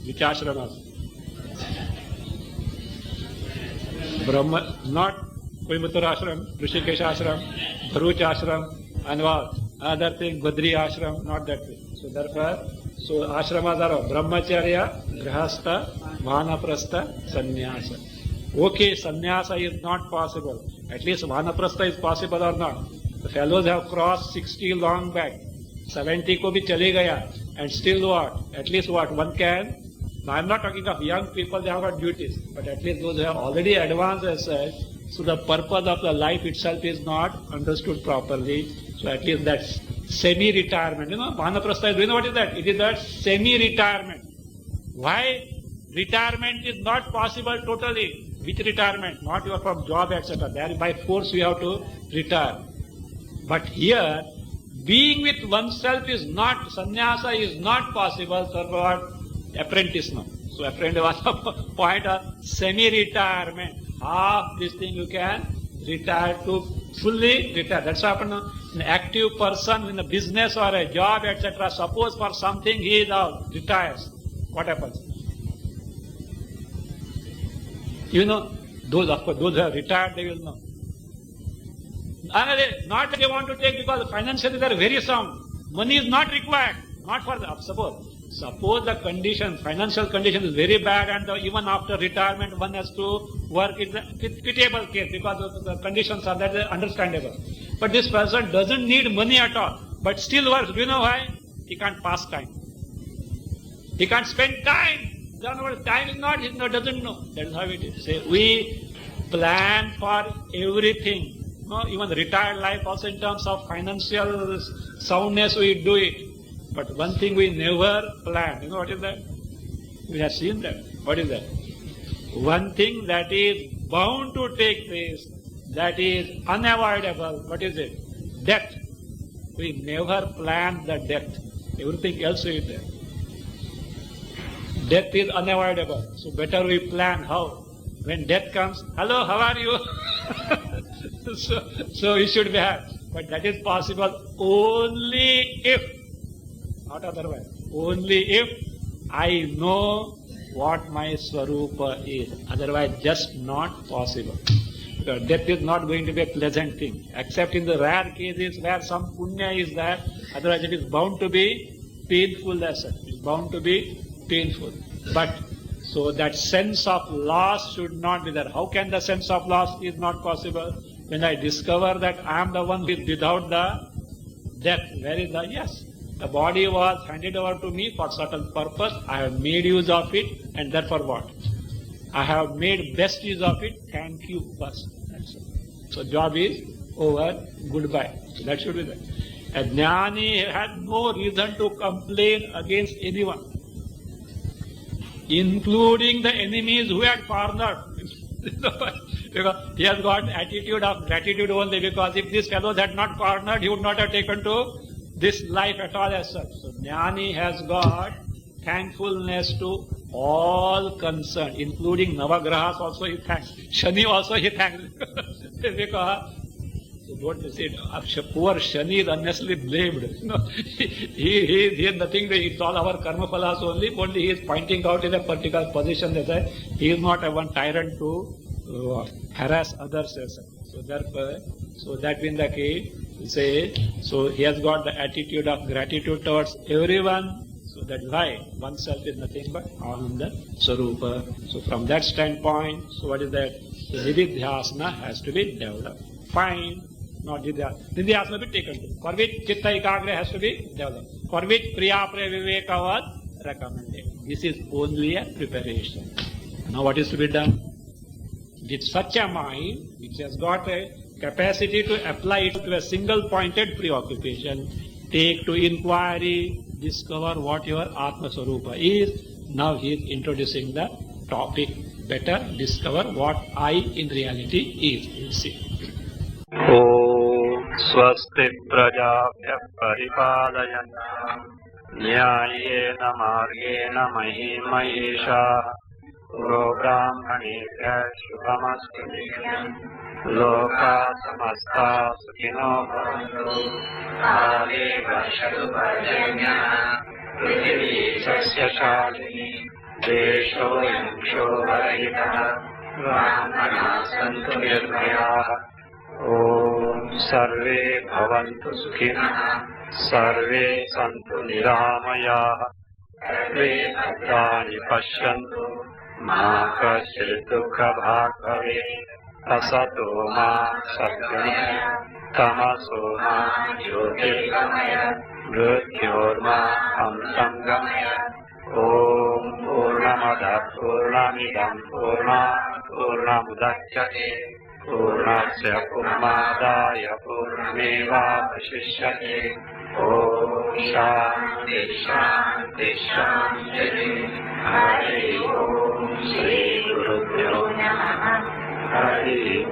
Which ashramas? Brahma, not Coimbatore ashram, Rishikesh ashram, Bharuch ashram, and what? Other thing, Badri ashram, not that way. So therefore, so ashramas are Brahmacharya, Grihastha, Vanaprastha, Sannyasa. Okay, sannyasa is not possible. At least Vanaprastha is possible or not. The fellows have crossed 60 long back. 70 ko bhi chale gaya. And still what? At least what? One can. Now I am not talking of young people, they have got duties. But at least those who have already advanced as such. So the purpose of the life itself is not understood properly. So at least that's semi-retirement. Vanaprastha, do you know what is that? It is that semi-retirement. Why? Retirement is not possible totally. Which retirement? Not you are from job, etc. There by force you have to retire. But here, being with oneself is not, sannyasa is not possible for what? Apprentice now. So apprentice was a point of semi-retirement. Half this thing you can retire to fully retire. That's what happened. An active person in a business or a job, etc. Suppose for something he is out, retires. What happens? You know, those of course, those who have retired, they will know. Not that they want to take because financially they are very sound. Money is not required. Not for the, suppose the condition, financial condition is very bad and even after retirement one has to work. It's a pitiable case because the conditions are that understandable. But this person doesn't need money at all, but still works. Do you know why? He can't pass time. He can't spend time. Time is not, he doesn't know. That is how it is. Say, we plan for everything. No, even the retired life also in terms of financial soundness we do it. But one thing we never plan. You know what is that? We have seen that. What is that? One thing that is bound to take place, that is unavoidable. What is it? Death. We never plan the death. Everything else is there. Death is unavoidable. So better we plan how. When death comes, hello, how are you? so we should be happy. But that is possible only if, not otherwise, only if I know what my Swarupa is. Otherwise, just not possible. Because death is not going to be a pleasant thing. Except in the rare cases where some punya is there. Otherwise, it is bound to be painful as such. It is bound to be painful. But so that sense of loss should not be there. How can the sense of loss is not possible? When I discover that I am the one who is without the death, where is the, yes, the body was handed over to me for certain purpose. I have made use of it, and therefore what? I have made best use of it. Thank you first. That's all. So job is over. Goodbye. So that should be there. A jnani had no reason to complain against anyone, including the enemies who had cornered. Because he has got attitude of gratitude only, because if these fellows had not cornered, he would not have taken to this life at all as such. So jnani has got thankfulness to all concerned, including Navagrahas also he thanks. Shani also he thanks. Because don't say poor Shani is unnecessarily blamed. No, he has nothing to, it's all our karma phalas only he is pointing out in a particular position that he is not a one tyrant to harass others. So therefore, so that being the case, say, so he has got the attitude of gratitude towards everyone. So that's why oneself is nothing but Ananda Swarupa. So from that standpoint, so what is that? The Nididhyasana has to be developed. Fine. Not Nididhyasana be taken to. For which Chitta Ekagra has to be developed. For which Priya Priya Viveka was recommended. This is only a preparation. Now what is to be done? With such a mind, which has got a capacity to apply it to a single pointed preoccupation, take to inquiry, discover what your Atma Swarupa is. Now he is introducing the topic. Better discover what I in reality is. We'll see. Om Swasti Prajabhya Paripalayana Nyayena Margena Mahimahesha Brahmanebhya Shubhamastu Nityam Loka Samasta Sukhino Bhavantu Kale Vashadu Bhajanya Prithvi Sasya Shalini Desho Yangsho Varahita Brahmana Santu Nirmaya Om Sarve Bhavantu Sukhina Sarve Santu Niramaya Sarve Bhadrani Pashyantu Ma Kaśyid Dukha Bhag Bhavet असतो मा सद्गमय तमसो मा ज्योतिर्गमय मृत्योर्मा अमृतंगमय। ओम पूर्णमदः पूर्णमिदं पूर्णात् पूर्णमुदच्यते पूर्णस्य पूर्णमादाय पूर्णमेवावशिष्यते। ओम शान्ति शान्ति शान्ति। हरि ओम श्री गुरुभ्यो नमः। हरि